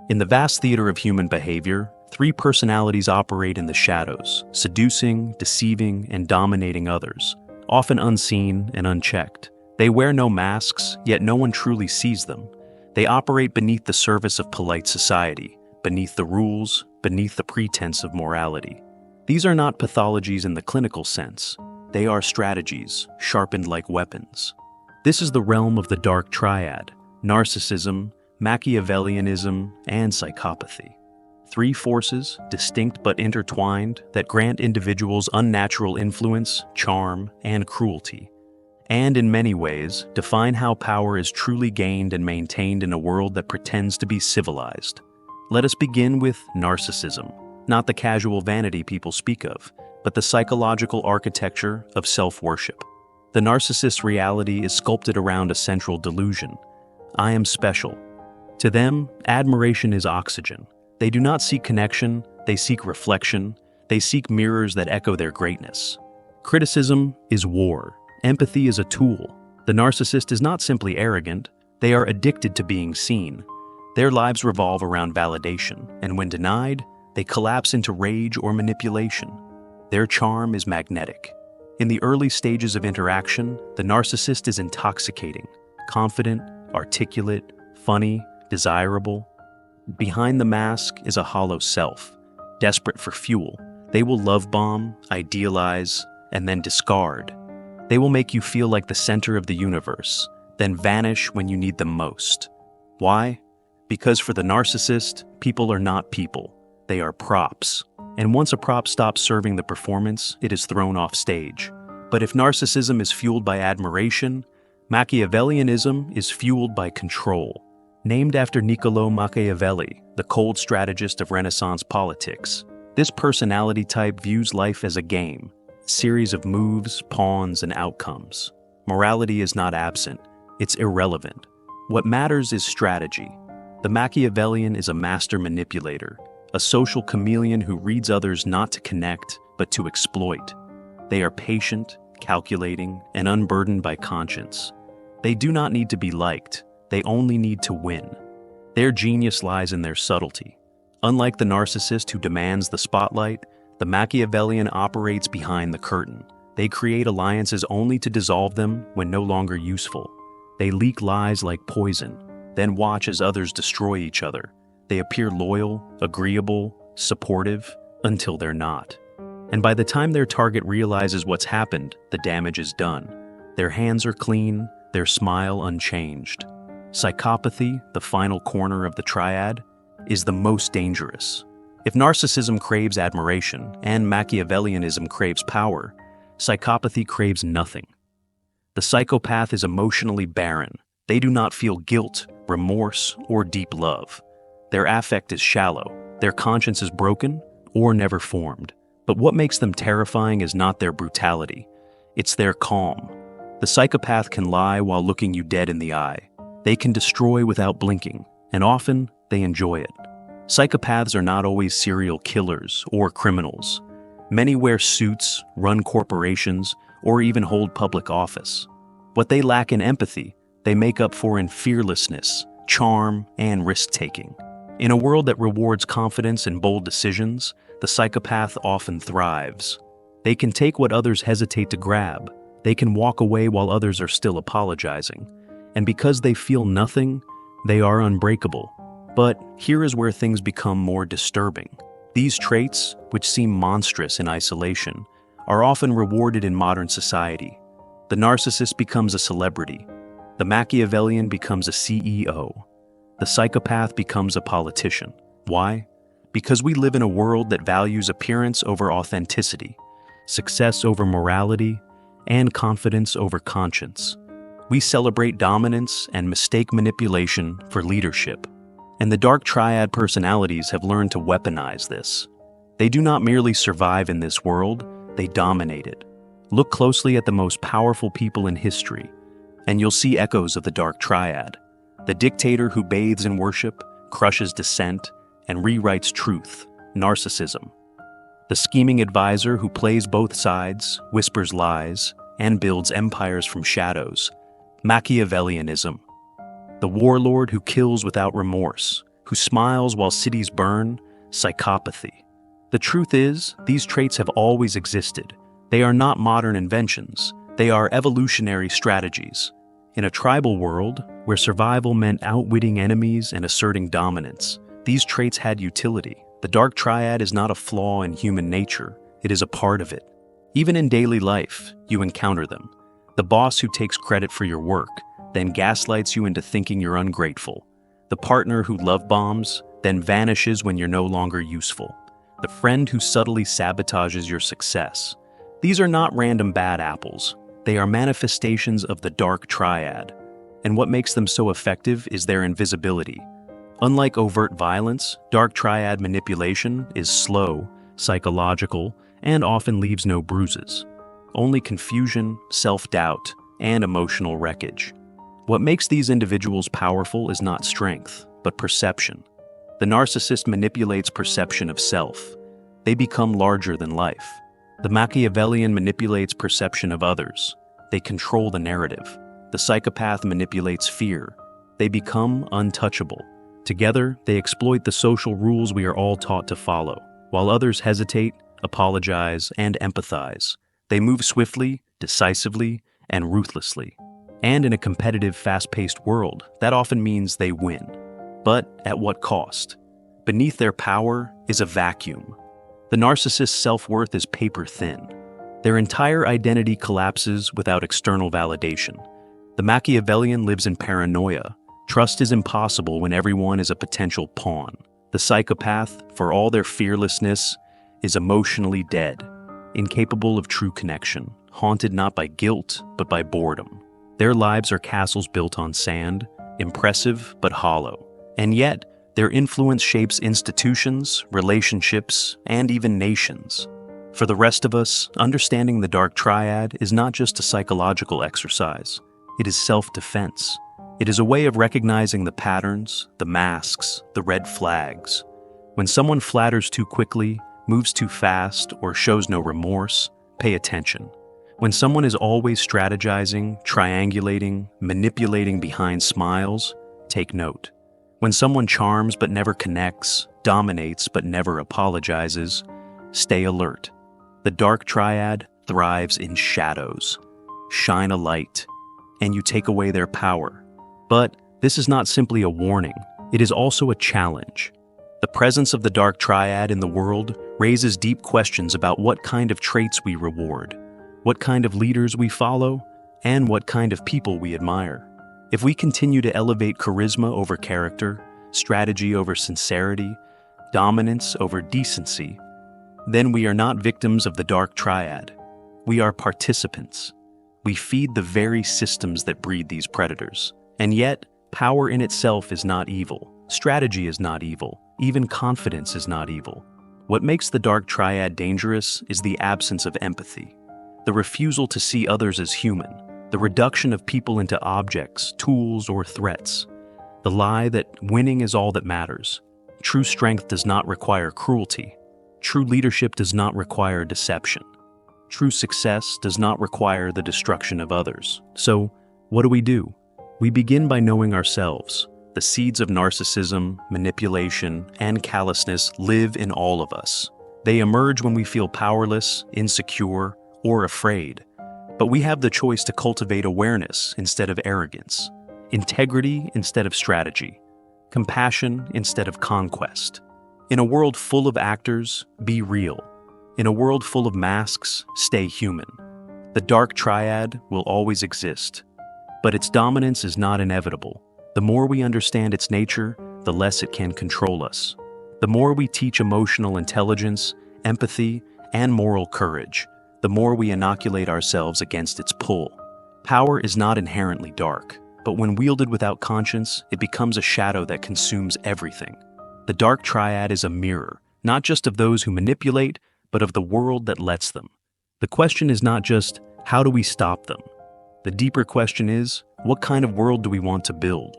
In the vast theater of human behavior, three personalities operate in the shadows, seducing, deceiving, and dominating others, often unseen and unchecked. They wear no masks, yet no one truly sees them. They operate beneath the surface of polite society, beneath the rules, beneath the pretense of morality. These are not pathologies in the clinical sense. They are strategies, sharpened like weapons. This is the realm of the Dark Triad: Narcissism, Machiavellianism, and Psychopathy. Three forces, distinct but intertwined, that grant individuals unnatural influence, charm, and cruelty, and in many ways define how power is truly gained and maintained in a world that pretends to be civilized. Let us begin with narcissism, not the casual vanity people speak of, but the psychological architecture of self-worship. The narcissist's reality is sculpted around a central delusion: I am special. To them, admiration is oxygen. They do not seek connection, they seek reflection, they seek mirrors that echo their greatness. Criticism is war. Empathy is a tool. The narcissist is not simply arrogant, they are addicted to being seen. Their lives revolve around validation, and when denied, they collapse into rage or manipulation. Their charm is magnetic. In the early stages of interaction, the narcissist is intoxicating, confident, articulate, funny, desirable. Behind the mask is a hollow self, desperate for fuel. They will love bomb, idealize, and then discard. They will make you feel like the center of the universe, then vanish when you need them most. Why? Because for the narcissist, people are not people. They are props. And once a prop stops serving the performance, it is thrown off stage. But if narcissism is fueled by admiration, Machiavellianism is fueled by control. Named after Niccolò Machiavelli, the cold strategist of Renaissance politics, this personality type views life as a game, a series of moves, pawns, and outcomes. Morality is not absent, it's irrelevant. What matters is strategy. The Machiavellian is a master manipulator, a social chameleon who reads others not to connect, but to exploit. They are patient, calculating, and unburdened by conscience. They do not need to be liked, they only need to win. Their genius lies in their subtlety. Unlike the narcissist who demands the spotlight, the Machiavellian operates behind the curtain. They create alliances only to dissolve them when no longer useful. They leak lies like poison, then watch as others destroy each other. They appear loyal, agreeable, supportive, until they're not. And by the time their target realizes what's happened, the damage is done. Their hands are clean, their smile unchanged. Psychopathy, the final corner of the triad, is the most dangerous. If narcissism craves admiration and Machiavellianism craves power, psychopathy craves nothing. The psychopath is emotionally barren. They do not feel guilt, remorse, or deep love. Their affect is shallow, their conscience is broken or never formed. But what makes them terrifying is not their brutality, it's their calm. The psychopath can lie while looking you dead in the eye. They can destroy without blinking, and often they enjoy it. Psychopaths are not always serial killers or criminals. Many wear suits, run corporations, or even hold public office. What they lack in empathy, they make up for in fearlessness, charm, and risk-taking. In a world that rewards confidence and bold decisions, the psychopath often thrives. They can take what others hesitate to grab. They can walk away while others are still apologizing. And because they feel nothing, they are unbreakable. But here is where things become more disturbing. These traits, which seem monstrous in isolation, are often rewarded in modern society. The narcissist becomes a celebrity. The Machiavellian becomes a CEO. The psychopath becomes a politician. Why? Because we live in a world that values appearance over authenticity, success over morality, and confidence over conscience. We celebrate dominance and mistake manipulation for leadership. And the Dark Triad personalities have learned to weaponize this. They do not merely survive in this world, they dominate it. Look closely at the most powerful people in history, and you'll see echoes of the Dark Triad. The dictator who bathes in worship, crushes dissent, and rewrites truth, narcissism. The scheming advisor who plays both sides, whispers lies, and builds empires from shadows, Machiavellianism. The warlord who kills without remorse, who smiles while cities burn, psychopathy. The truth is, these traits have always existed. They are not modern inventions. They are evolutionary strategies. In a tribal world, where survival meant outwitting enemies and asserting dominance, these traits had utility. The Dark Triad is not a flaw in human nature. It is a part of it. Even in daily life, you encounter them. The boss who takes credit for your work, then gaslights you into thinking you're ungrateful. The partner who love bombs, then vanishes when you're no longer useful. The friend who subtly sabotages your success. These are not random bad apples. They are manifestations of the Dark Triad. And what makes them so effective is their invisibility. Unlike overt violence, Dark Triad manipulation is slow, psychological, and often leaves no bruises. Only confusion, self-doubt, and emotional wreckage. What makes these individuals powerful is not strength, but perception. The narcissist manipulates perception of self. They become larger than life. The Machiavellian manipulates perception of others. They control the narrative. The psychopath manipulates fear. They become untouchable. Together, they exploit the social rules we are all taught to follow. While others hesitate, apologize, and empathize, they move swiftly, decisively, and ruthlessly. And in a competitive, fast-paced world, that often means they win. But at what cost? Beneath their power is a vacuum. The narcissist's self-worth is paper-thin. Their entire identity collapses without external validation. The Machiavellian lives in paranoia. Trust is impossible when everyone is a potential pawn. The psychopath, for all their fearlessness, is emotionally dead, incapable of true connection, haunted not by guilt, but by boredom. Their lives are castles built on sand, impressive but hollow. And yet, their influence shapes institutions, relationships, and even nations. For the rest of us, understanding the Dark Triad is not just a psychological exercise. It is self-defense. It is a way of recognizing the patterns, the masks, the red flags. When someone flatters too quickly, moves too fast, or shows no remorse, pay attention. When someone is always strategizing, triangulating, manipulating behind smiles, take note. When someone charms but never connects, dominates but never apologizes, stay alert. The Dark Triad thrives in shadows. Shine a light, and you take away their power. But this is not simply a warning, it is also a challenge. The presence of the Dark Triad in the world raises deep questions about what kind of traits we reward, what kind of leaders we follow, and what kind of people we admire. If we continue to elevate charisma over character, strategy over sincerity, dominance over decency, then we are not victims of the Dark Triad. We are participants. We feed the very systems that breed these predators. And yet, power in itself is not evil. Strategy is not evil. Even confidence is not evil. What makes the Dark Triad dangerous is the absence of empathy, the refusal to see others as human, the reduction of people into objects, tools, or threats, the lie that winning is all that matters. True strength does not require cruelty. True leadership does not require deception. True success does not require the destruction of others. So, what do? We begin by knowing ourselves. The seeds of narcissism, manipulation, and callousness live in all of us. They emerge when we feel powerless, insecure, or afraid. But we have the choice to cultivate awareness instead of arrogance, integrity instead of strategy, compassion instead of conquest. In a world full of actors, be real. In a world full of masks, stay human. The Dark Triad will always exist, but its dominance is not inevitable. The more we understand its nature, the less it can control us. The more we teach emotional intelligence, empathy, and moral courage, the more we inoculate ourselves against its pull. Power is not inherently dark, but when wielded without conscience, it becomes a shadow that consumes everything. The Dark Triad is a mirror, not just of those who manipulate, but of the world that lets them. The question is not just, how do we stop them? The deeper question is, what kind of world do we want to build?